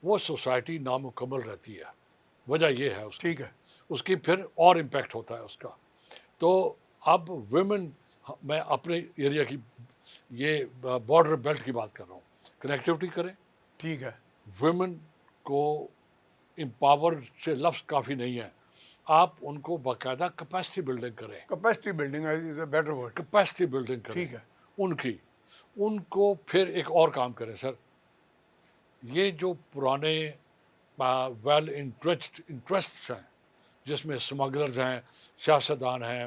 وہ سوسائٹی نامکمل رہتی ہے. وجہ یہ ہے اس کی. ٹھیک ہے. اس کی پھر اور امپیکٹ ہوتا ہے اس کا. تو اب ویمن, میں اپنے ایریا کی یہ بارڈر بیلٹ کی بات کر رہا ہوں, کنیکٹیوٹی کریں. ٹھیک ہے. ویمن کو امپاور سے لفظ کافی نہیں ہے, آپ ان کو باقاعدہ کیپیسٹی بلڈنگ کریں. Capacity building is a better word. Capacity building کریں ٹھیک ہے. ان کی. ان کو پھر ایک اور کام کریں سر, یہ جو پرانے ویل انٹرسٹس ہیں جس میں اسمگلرز ہیں, سیاستدان ہیں,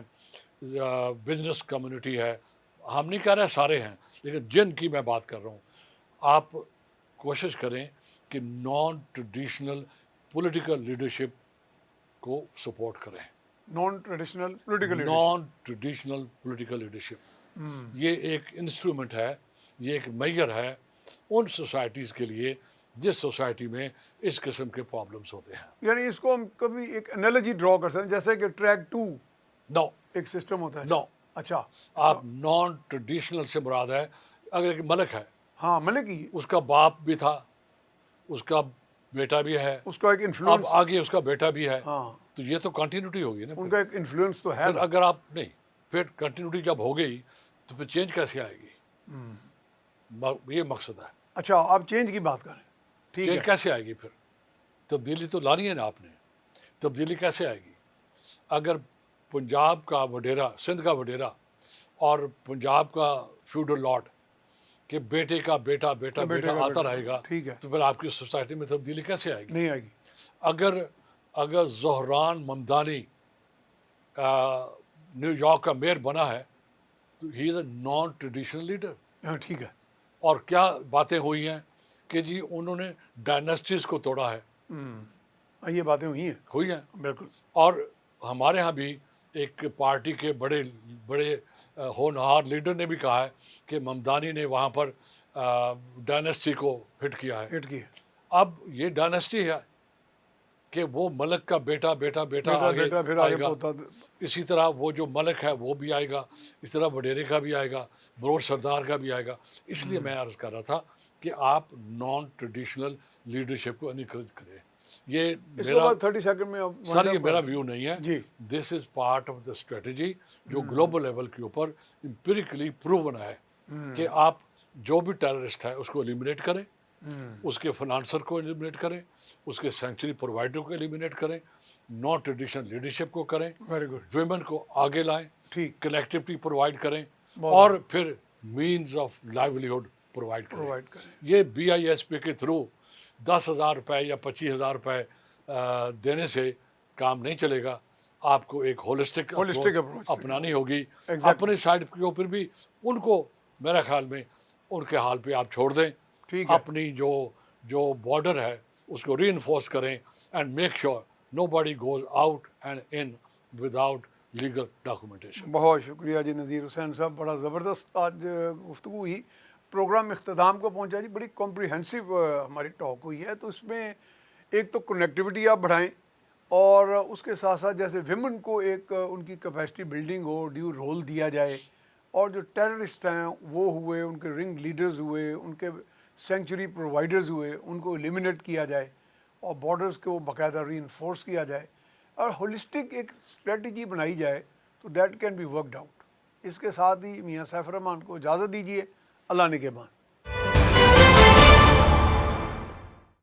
بزنس کمیونٹی ہے, ہم نہیں کہہ رہے سارے ہیں, لیکن جن کی میں بات کر رہا ہوں, آپ کوشش کریں کہ نان ٹریڈیشنل پولیٹیکل لیڈرشپ کو سپورٹ کریں. Naan traditional political leadership. Naan traditional political leadership یہ ایک انسٹرومنٹ ہے, یہ ایک میجر ہے ان سوسائٹیز کے لیے جس سوسائٹی میں اس قسم کے پرابلمس ہوتے ہیں. یعنی اس کو ہم کبھی ایک انالوجی ڈرا کر سکتے ہیں, جیسے کہ ٹریک 2 نو ایک سسٹم ہوتا ہے. نو, اچھا. آپ نان ٹریڈیشنل سے مراد ہے, اگر ایک ملک ہے, ہاں ملک ہی, اس کا باپ بھی تھا, اس کا بیٹا بھی ہے, اس کا ایک اب انفلوئنس. آگے اس کا بیٹا بھی ہے, ہاں, تو یہ تو کنٹینیوٹی ہوگی نا. ان کا ایک انفلوئنس تو ہے پھر نا. اگر آپ نہیں, پھر کنٹینیوٹی جب ہو گئی تو پھر چینج کیسے آئے گی, یہ مقصد ہے. اچھا, آپ چینج کی بات کریں. ٹھیک چینج ہے. کیسے آئے گی, پھر تبدیلی تو لانی ہے نا آپ نے. تبدیلی کیسے آئے گی اگر پنجاب کا وڈیرا, سندھ کا وڈیرا اور پنجاب کا فیوڈل لاٹ کہ بیٹے کا بیٹا بیٹا بیٹا آتا رہے گا, ٹھیک ہے. تو پھر آپ کی سوسائٹی میں تبدیلی کیسے آئے گی. نہیں آئے گی. اگر زہران ممدانی نیو یارک کا میئر بنا ہے تو ہی از اے نان ٹریڈیشنل لیڈر. ہاں ٹھیک ہے. اور کیا باتیں ہوئی ہیں کہ جی انہوں نے ڈائناسٹیز کو توڑا ہے, یہ باتیں ہوئی ہیں. ہوئی ہیں. بالکل. اور ہمارے ہاں بھی ایک پارٹی کے بڑے بڑے ہونہار لیڈر نے بھی کہا ہے کہ ممدانی نے وہاں پر ڈائناسٹی کو ہٹ کیا ہے. ہٹ کی ہے. اب یہ ڈائناسٹی ہے کہ وہ ملک کا بیٹا بیٹا بیٹا آگے بیٹا پھر آئے آگے گا. پوتا. اسی طرح وہ جو ملک ہے وہ بھی آئے گا, اس طرح وڈیرے کا بھی آئے گا, بروڑ سردار کا بھی آئے گا. اس لیے میں عرض کر رہا تھا کہ آپ نان ٹریڈیشنل لیڈرشپ کو انکریج کریں. یہ اس کے میرا بعد 30 سیکنڈ میں سر یہ میرا ویو نہیں ہے. جی. This is part of the strategy جو گلوبل لیول کے اوپر امپیریکلی پروون ہے کہ آپ جو بھی ٹیررسٹ ہے اس کو ایلیمینیٹ کریں, اس کے فنانسر کو ایلیمینیٹ کریں, اس کے سینکچری پرووائڈر کو ایلیمینیٹ کریں, نان ٹریڈیشنل لیڈرشپ کو کریں, ویری گڈ. ویمن کو آگے لائیں, ٹھیک. کنیکٹیوٹی پرووائڈ کریں, اور پھر مینز آف لائیولیہڈ پرووائڈ کریں. پرووائڈ کریں. یہ BISP کے تھرو 10,000 روپے یا 25,000 روپے دینے سے کام نہیں چلے گا. آپ کو ایک ہولسٹک اپروچ اپنانی ہوگی. اپنے سائڈ کے اوپر بھی ان کو میرے خیال میں ان کے حال پہ آپ چھوڑ دیں. ٹھیک ہے. اپنی جو بارڈر ہے اس کو ری انفورس کریں and make sure nobody goes out and in without legal documentation. بہت شکریہ جی نذیر حسین صاحب, بڑا زبردست آج گفتگو ہوئی. پروگرام اختتام کو پہنچا جی. بڑی کمپریہنسو ہماری ٹاک ہوئی ہے. تو اس میں ایک تو کنیکٹیوٹی آپ بڑھائیں, اور اس کے ساتھ ساتھ جیسے ویمن کو ایک ان کی کیپیسٹی بلڈنگ ہو, ڈیو رول دیا جائے, اور جو ٹیررسٹ ہیں وہ ہوئے, ان کے رنگ لیڈرز ہوئے, ان کے سینکچری پرووائڈرز ہوئے, ان کو ایلیمینیٹ کیا جائے, اور بارڈرز کو باقاعدہ ری انفورس کیا جائے, اور ہولسٹک ایک اسٹریٹجی بنائی جائے, تو that can be worked out. اس کے ساتھ ہی میاں سیف الرحمان کو اجازت دیجیے. اللہ نگہبان.